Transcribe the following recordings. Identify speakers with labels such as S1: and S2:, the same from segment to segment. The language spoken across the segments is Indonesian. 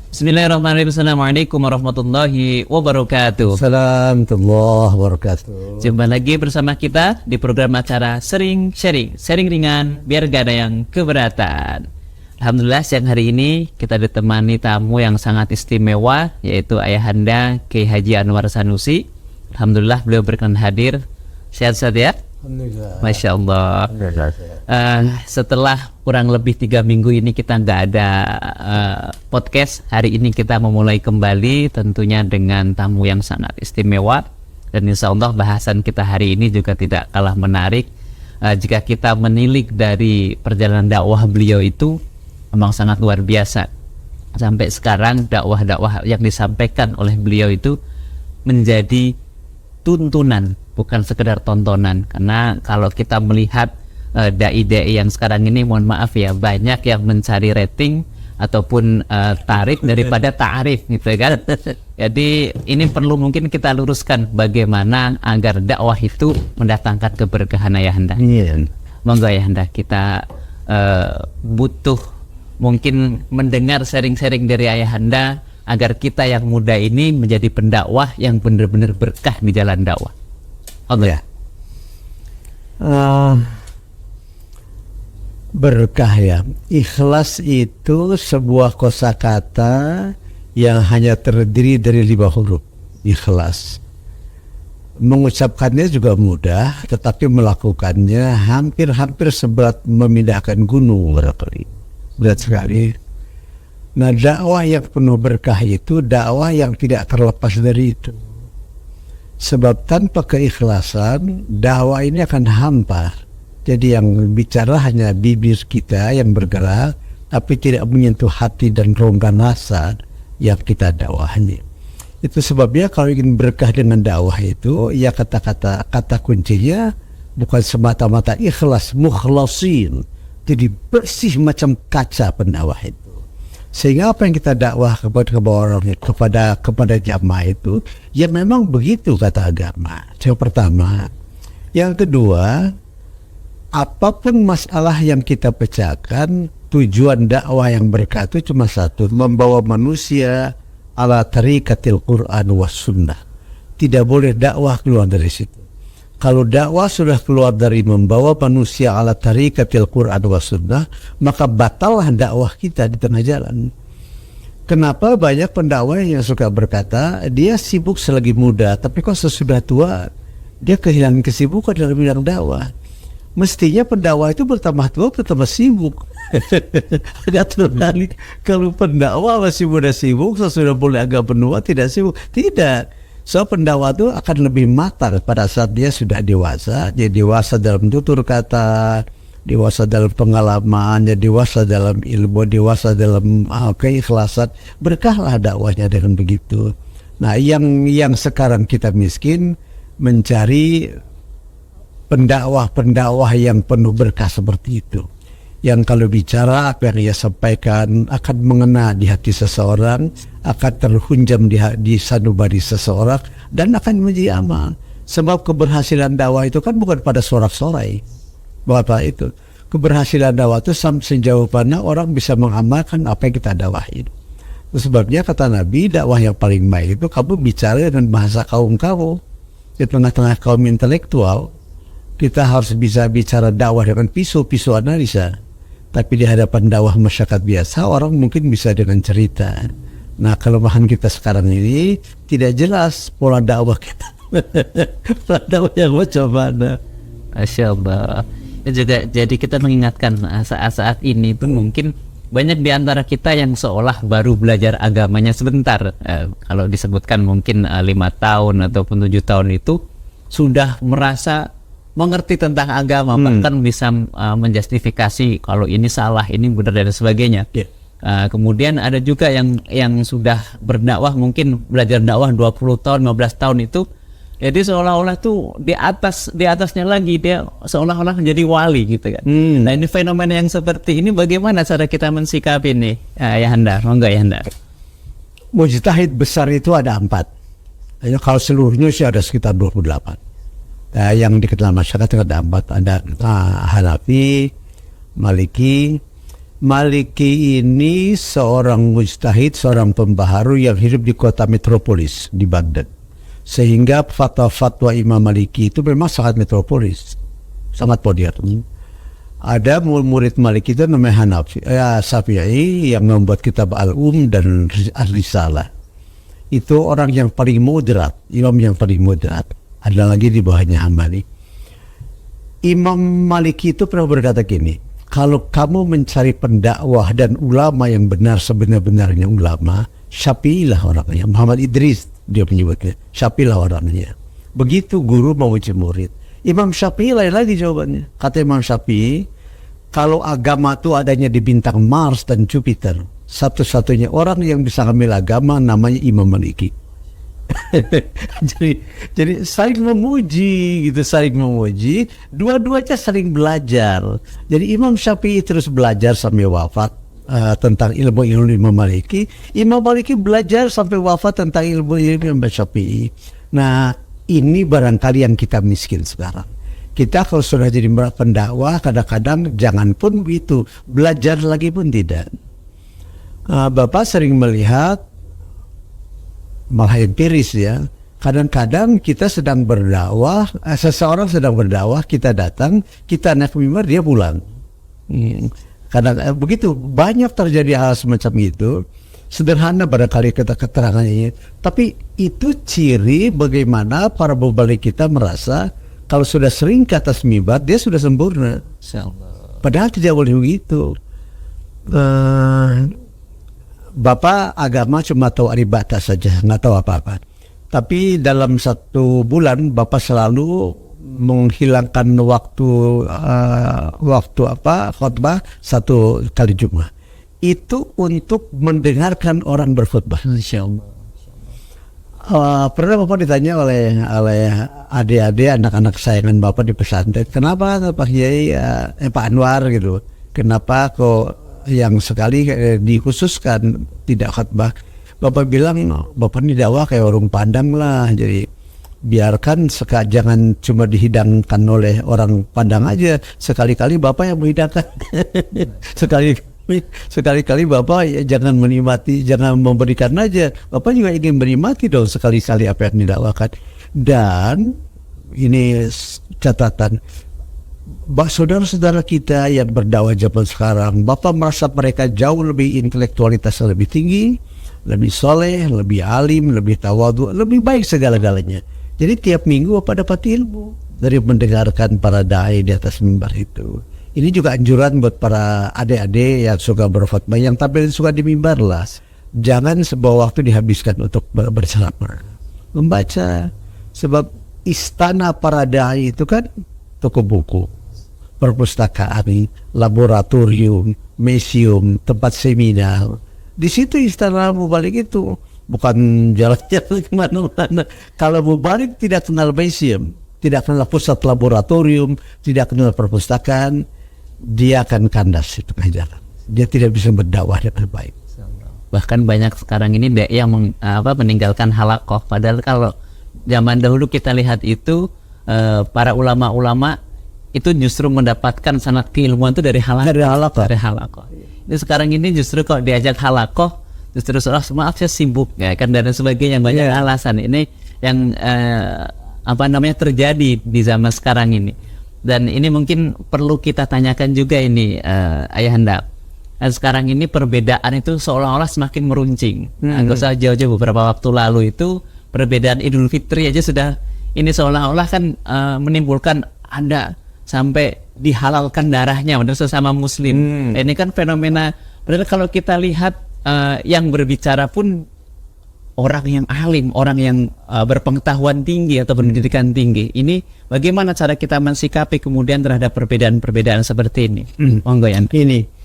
S1: Bismillahirrahmanirrahim. Assalamualaikum warahmatullahi wabarakatuh.
S2: Assalamualaikum warahmatullahi wabarakatuh.
S1: Jumpa lagi bersama kita di program acara Sering Sharing, sharing ringan biar gak ada yang keberatan. Alhamdulillah siang hari ini kita ditemani tamu yang sangat istimewa, yaitu Ayahanda Kiai Haji Anwar Sanusi. Alhamdulillah beliau berkenan hadir. Sehat-sehat ya?
S2: Alhamdulillah.
S1: Masya Allah. Setelah kurang lebih 3 minggu ini kita nggak ada podcast, hari ini kita memulai kembali tentunya dengan tamu yang sangat istimewa. Dan insya Allah bahasan kita hari ini juga tidak kalah menarik. Jika kita menilik dari perjalanan dakwah beliau itu memang sangat luar biasa. Sampai sekarang dakwah-dakwah yang disampaikan oleh beliau itu menjadi tuntunan, bukan sekedar tontonan. Karena kalau kita melihat dai-dai yang sekarang ini, mohon maaf ya, banyak yang mencari rating ataupun tarif daripada ta'arif gitu kan. Jadi ini perlu mungkin kita luruskan bagaimana agar dakwah itu mendatangkan keberkahan Ayahanda. Monggo Ayahanda, kita butuh mungkin mendengar sharing-sharing dari Ayahanda agar kita yang muda ini menjadi pendakwah yang benar-benar berkah di jalan dakwah. Allah.
S2: Berkah ya. Ikhlas itu sebuah kosakata yang hanya terdiri dari 5 huruf. Ikhlas. Mengucapkannya juga mudah, tetapi melakukannya hampir seberat memindahkan gunung barangkali. Berat sekali. Nah, dakwah yang penuh berkah itu dakwah yang tidak terlepas dari itu. Sebab tanpa keikhlasan dakwah ini akan hampa. Jadi yang bicara hanya bibir kita yang bergerak, tapi tidak menyentuh hati dan rongga nasa yang kita dakwahnya. Itu sebabnya kalau ingin berkah dengan dakwah itu, ya kata kuncinya bukan semata-mata ikhlas, mukhlasin. Jadi bersih macam kaca pendakwah itu. Sehingga apa yang kita dakwah kepada jamaah itu, ya memang begitu kata agama. Yang pertama. Yang kedua, apapun masalah yang kita pecahkan, tujuan dakwah yang berkah itu cuma satu, membawa manusia ala tariqatil Quran was sunnah. Tidak boleh dakwah keluar dari situ. Kalau dakwah sudah keluar dari membawa manusia ala tariqatil Quran was sunnah, maka batallah dakwah kita di tengah jalan. Kenapa banyak pendakwah yang suka berkata dia sibuk selagi muda, tapi kok sesudah tua dia kehilangan kesibukan dalam bidang dakwah? Mestinya pendakwah itu bertambah tua bertambah sibuk. Agak terbalik. Kalau pendakwah masih muda sibuk, sesudah mulai agak menua tidak sibuk. Tidak. So pendakwah itu akan lebih matang pada saat dia sudah dewasa. Dia dewasa dalam tutur kata, dewasa dalam pengalaman, dewasa dalam ilmu, dewasa dalam keikhlasan. Berkahlah dakwahnya dengan begitu. Nah, yang sekarang kita miskin mencari pendakwah yang penuh berkah seperti itu. Yang kalau bicara apa yang ia sampaikan akan mengena di hati seseorang, akan terhunjam di sanubari seseorang, dan akan menjadi amal. Sebab keberhasilan dakwah itu kan bukan pada sorak-sorai. Bapak itu keberhasilan dakwah itu sejauh mana orang bisa mengamalkan apa yang kita dakwahin. Sebabnya kata Nabi, dakwah yang paling baik itu kamu bicara dengan bahasa kaum kamu. Di tengah-tengah kaum intelektual, kita harus bisa bicara dakwah dengan pisau analisa. Tapi di hadapan dakwah masyarakat biasa, orang mungkin bisa dengan cerita. Nah, kelemahan kita sekarang ini tidak jelas pola dakwah kita. Pola dakwah yang macam mana?
S1: Masya Allah. Juga jadi kita mengingatkan saat-saat ini pun mungkin banyak di antara kita yang seolah baru belajar agamanya sebentar. Kalau disebutkan mungkin 5 tahun ataupun 7 tahun itu sudah merasa mengerti tentang agama, bahkan bisa menjustifikasi kalau ini salah, ini benar dan sebagainya. Kemudian ada juga yang sudah berdakwah, mungkin belajar dakwah 20 tahun, 15 tahun itu, jadi seolah-olah tuh di atasnya lagi dia seolah-olah menjadi wali gitu kan. Nah, ini fenomena yang seperti ini bagaimana cara kita mensikapi nih, Ayahanda? Monggo Ayahanda.
S2: Mujtahid besar itu ada 4. Kalau seluruhnya sih ada sekitar 28. Yang dikenal masyarakat ada 4. Ada Hanafi, Maliki ini seorang mujtahid, seorang pembaharu yang hidup di kota metropolis di Baghdad. Sehingga fatwa-fatwa Imam Maliki itu memang sangat metropolis, sangat modern. Ada murid Maliki itu namanya Syafi'i yang membuat kitab dan Ar-Risalah. Itu orang yang paling moderat, imam yang paling moderat. Ada lagi di bawahnya Hambali. Imam Maliki itu pernah berkata gini, kalau kamu mencari pendakwah dan ulama yang benar sebenar-benarnya ulama, Syafi'ilah orangnya. Muhammad Idris dia menyebutnya, Syafi'ilah orangnya. Begitu guru mau uji murid, Imam Syafi'i lain lagi jawabannya. Kata Imam Syafi'i, kalau agama itu adanya di bintang Mars dan Jupiter, satu-satunya orang yang bisa ngambil agama namanya Imam Maliki. jadi saling memuji gitu, saling memuji, dua-duanya saling belajar. Jadi Imam Syafi'i terus belajar sampai wafat tentang ilmu Imam Maliki. Imam Maliki belajar sampai wafat tentang ilmu Imam Syafi'i. Nah, ini barangkali yang kita miskin sekarang. Kita kalau sudah jadi pendakwah, kadang-kadang jangan pun begitu, belajar lagi pun tidak. Bapak sering melihat, malah empiris ya, kadang-kadang kita sedang berdakwah, seseorang sedang berdakwah, kita datang, kita naik mimbar, dia pulang. Kadang begitu, banyak terjadi hal semacam itu. Sederhana barangkali kata keterangannya, tapi itu ciri bagaimana para mubalik kita merasa kalau sudah sering ke atas mimbar dia sudah sempurna. Padahal tidak boleh begitu. Bapak agama cuma tahu aribata saja, nggak tahu apa-apa. Tapi dalam 1 bulan Bapak selalu menghilangkan waktu khutbah 1 kali Jumat. Itu untuk mendengarkan orang berkhutbah. Insyaallah. Pernah Bapak ditanya oleh adik-adik anak-anak sayangan Bapak di pesantren, kenapa Pak Kiai Pak Anwar gitu, kenapa kok yang sekali dikhususkan tidak khutbah? Bapak bilang, Bapak ini dakwah kayak warung Padang lah, jadi biarkan jangan cuma dihidangkan oleh orang Padang aja, sekali-kali Bapak yang menghidangkan. Sekali-kali Bapak ya jangan menikmati, jangan memberikan aja, Bapak juga ingin menikmati dong sekali-kali apa yang didakwakan. Dan ini catatan, saudara-saudara kita yang berdakwah zaman sekarang, Bapak merasa mereka jauh lebih intelektualitasnya lebih tinggi, lebih soleh, lebih alim, lebih tawadhu, lebih baik segala-galanya. Jadi tiap minggu Bapak dapat ilmu dari mendengarkan para dai di atas mimbar itu. Ini juga anjuran buat para adik-adik yang suka berkhutbah, yang tampil suka di mimbar lah. Jangan sebuah waktu dihabiskan untuk berceramah, membaca. Sebab istana para dai itu kan toko buku, perpustakaan, laboratorium, museum, tempat seminar. Di situ istana mubalik itu, bukan jalan-jalan kemana-mana. Kalau mubalik tidak kenal museum, tidak kenal pusat laboratorium, tidak kenal perpustakaan, dia akan kandas di tengah jalan. Dia tidak bisa berdakwah dengan baik.
S1: Bahkan banyak sekarang ini yang meninggalkan halakoh. Padahal kalau zaman dahulu kita lihat itu para ulama-ulama itu justru mendapatkan sanad keilmuan itu dari halakoh. Ini sekarang ini justru kalau diajak halakoh, justru seolah maaf saya sibuk ya kan, dan sebagainya, banyak alasan. Ini yang terjadi di zaman sekarang ini. Dan ini mungkin perlu kita tanyakan juga ini Ayahanda. Sekarang ini perbedaan itu seolah-olah semakin meruncing. Nggak usah jauh-jauh, beberapa waktu lalu itu perbedaan Idul Fitri aja sudah ini seolah-olah kan menimbulkan ada sampai dihalalkan darahnya padahal sesama muslim. Ini kan fenomena, padahal kalau kita lihat yang berbicara pun orang yang alim, orang yang berpengetahuan tinggi atau pendidikan tinggi. Ini bagaimana cara kita mensikapi kemudian terhadap perbedaan-perbedaan seperti ini? Monggo ya.
S2: Ini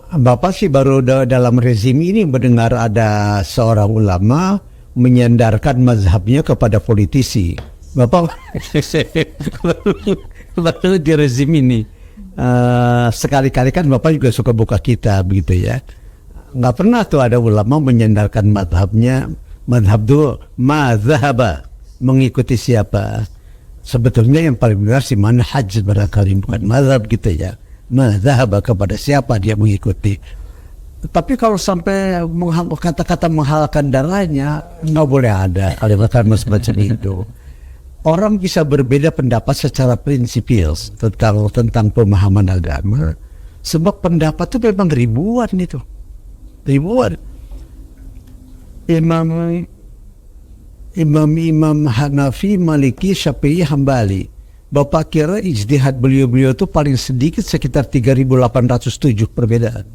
S2: Bapak sih baru dalam rezim ini mendengar ada seorang ulama menyandarkan mazhabnya kepada politisi. Bapak baru di rezim ini sekali-kali kan Bapak juga suka buka kitab begitu ya. Nggak pernah tuh ada ulama menyandarkan madhabnya. Madhab itu mazhaba, mengikuti siapa. Sebetulnya yang paling benar si manhaj barangkali, bukan madhab gitu ya. Mazhab kepada siapa dia mengikuti. Tapi kalau sampai kata-kata menghalalkan darahnya, nggak boleh ada kalimat-kalimat semacam itu. Orang bisa berbeda pendapat secara prinsipil tentang pemahaman agama, sebab pendapat itu memang ribuan itu. Ribuan. Imam Hanafi, Maliki, Syafi'i, Hambali. Bapak kira ijtihad beliau-beliau itu paling sedikit sekitar 3.807 perbedaan.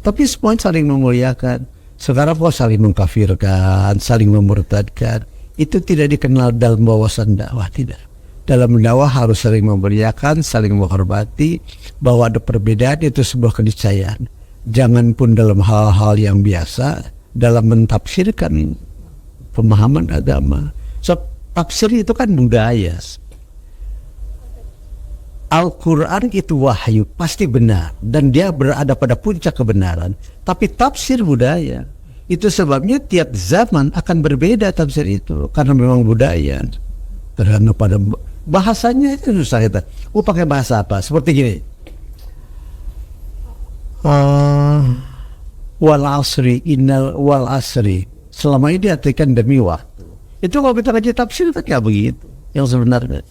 S2: Tapi semuanya saling memuliakan. Sekarang kok saling mengkafirkan, saling memurtadkan. Itu tidak dikenal dalam wawasan dakwah, tidak. Dalam dakwah harus saling memuliakan, saling menghormati, bahwa ada perbedaan itu sebuah keniscayaan. Jangan pun dalam hal-hal yang biasa, dalam mentafsirkan pemahaman agama. So, tafsir itu kan budaya. Al-Quran itu wahyu, pasti benar, dan dia berada pada puncak kebenaran. Tapi tafsir budaya, itu sebabnya tiap zaman akan berbeda tafsir itu, karena memang budaya. Karena pada bahasanya itu susah kita. Pakai bahasa apa? Seperti gini. Wal asri, innal wal asri. Selama ini diartikan demi waktu. Itu kalau kita kaji tafsir itu kayak begitu. Yang sebenarnya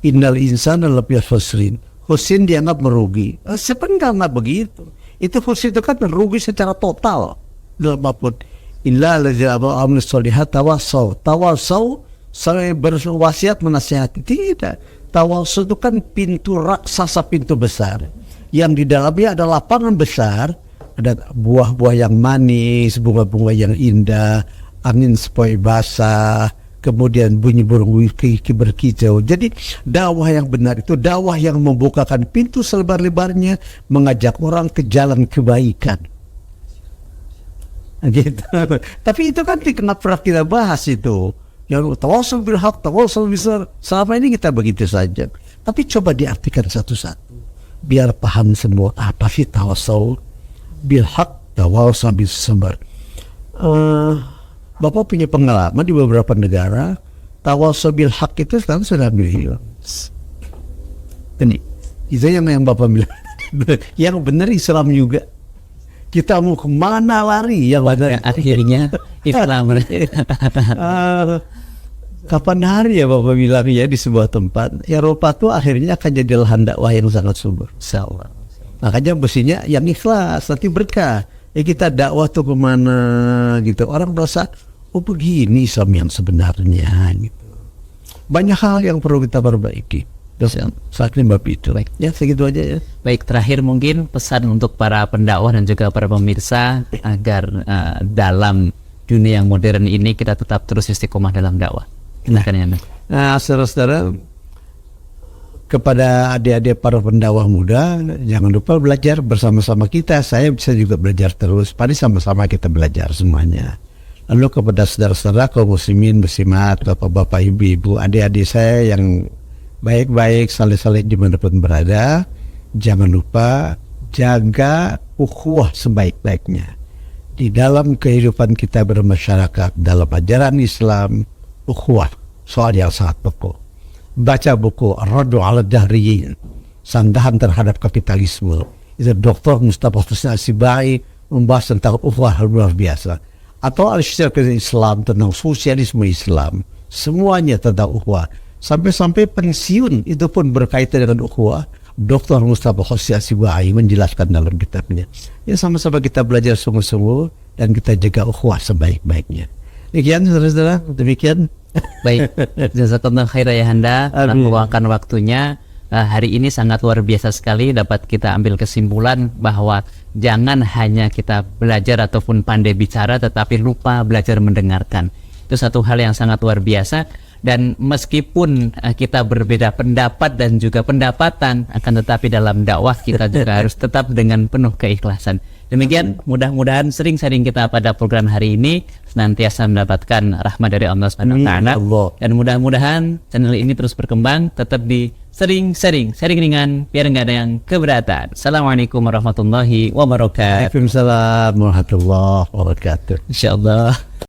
S2: innal insana lafi khusrin. Khusrin dianggap merugi. Sebenarnya nggak begitu. Itu khusrin itu kan merugi secara total. Dalam apapun. Illa alladzina amanu sholihat tawassaw saya berwasiat menasihati. Tidak. Tawassaw itu kan pintu raksasa, pintu besar. Yang di dalamnya ada lapangan besar, ada buah-buah yang manis, bunga-bunga yang indah, angin sepoi basah, kemudian bunyi burung berkicau. Jadi dakwah yang benar itu dakwah yang membukakan pintu selebar-lebarnya, mengajak orang ke jalan kebaikan. Gitu. Tapi itu kan kenapa pernah kita bahas itu. Yang tawassul bil haq, tawassul bisar. Selama ini kita begitu saja. Tapi coba diartikan satu-satu, biar paham semua apa sih tawassul bil haq, tawassul bis sabar. Bapak punya pengalaman di beberapa negara, tawassul bil haq itu sekarang sudah hilang. Ini itu yang Bapak bilang. Yang benar Islam juga. Kita mau kemana lari yang benar?
S1: Akhirnya Islam.
S2: Kapan hari ya Bapak bilang ya di sebuah tempat Eropa tuh akhirnya akan jadi lahan dakwah yang sangat subur. Insyaallah. Makanya mestinya yang ikhlas, nanti berkah. Kita dakwah tuh kemana gitu. Orang merasa, oh begini Islam yang sebenarnya gitu. Banyak hal yang perlu kita perbaiki. Saat ini Bapak itu.
S1: Baik.
S2: Ya segitu aja ya.
S1: Baik, terakhir mungkin pesan untuk para pendakwah dan juga para pemirsa agar dalam dunia yang modern ini kita tetap terus istiqomah dalam dakwah.
S2: Nah, saudara-saudara, kepada adik-adik para pendakwah muda, jangan lupa belajar bersama-sama kita. Saya bisa juga belajar terus. Mari sama-sama kita belajar semuanya. Lalu kepada saudara-saudara kaum muslimin, muslimat, bapak-bapak, ibu-ibu, adik-adik saya yang baik-baik, saleh-saleh dimanapun berada, jangan lupa jaga ukhuwah sebaik-baiknya di dalam kehidupan kita bermasyarakat, dalam ajaran Islam. Ukhuwah, soal yang sangat pokok. Baca buku Ar-Raddu 'ala Dahriyin, Sanggahan terhadap Kapitalisme. Itu Dr. Mustafa Husni Al-Sibai membahas tentang ukhuwah luar biasa. Atau Al-Syirk Islam, tentang sosialisme Islam. Semuanya tentang ukhuwah. Sampai-sampai pensiun itu pun berkaitan dengan ukhuwah. Dr. Mustafa Husni Al-Sibai menjelaskan dalam kitabnya. Ya, sama-sama kita belajar sungguh-sungguh dan kita jaga ukhuwah sebaik-baiknya. Demikian saudara-saudara, demikian.
S1: Baik, jazakallah khair ya Anda telah meluangkan waktunya. Hari ini sangat luar biasa sekali dapat kita ambil kesimpulan bahwa jangan hanya kita belajar ataupun pandai bicara tetapi lupa belajar mendengarkan. Itu satu hal yang sangat luar biasa. Dan meskipun kita berbeda pendapat dan juga pendapatan, akan tetapi dalam dakwah kita juga harus tetap dengan penuh keikhlasan. Demikian, mudah-mudahan sering-sering kita pada program hari ini senantiasa mendapatkan rahmat dari Allah Subhanahu wa taala. Dan mudah-mudahan channel ini terus berkembang, tetap di sharing ringan biar nggak ada yang keberatan. Assalamualaikum warahmatullahi wabarakatuh.
S2: Waalaikumsalam warahmatullahi wabarakatuh.
S1: Insyaallah.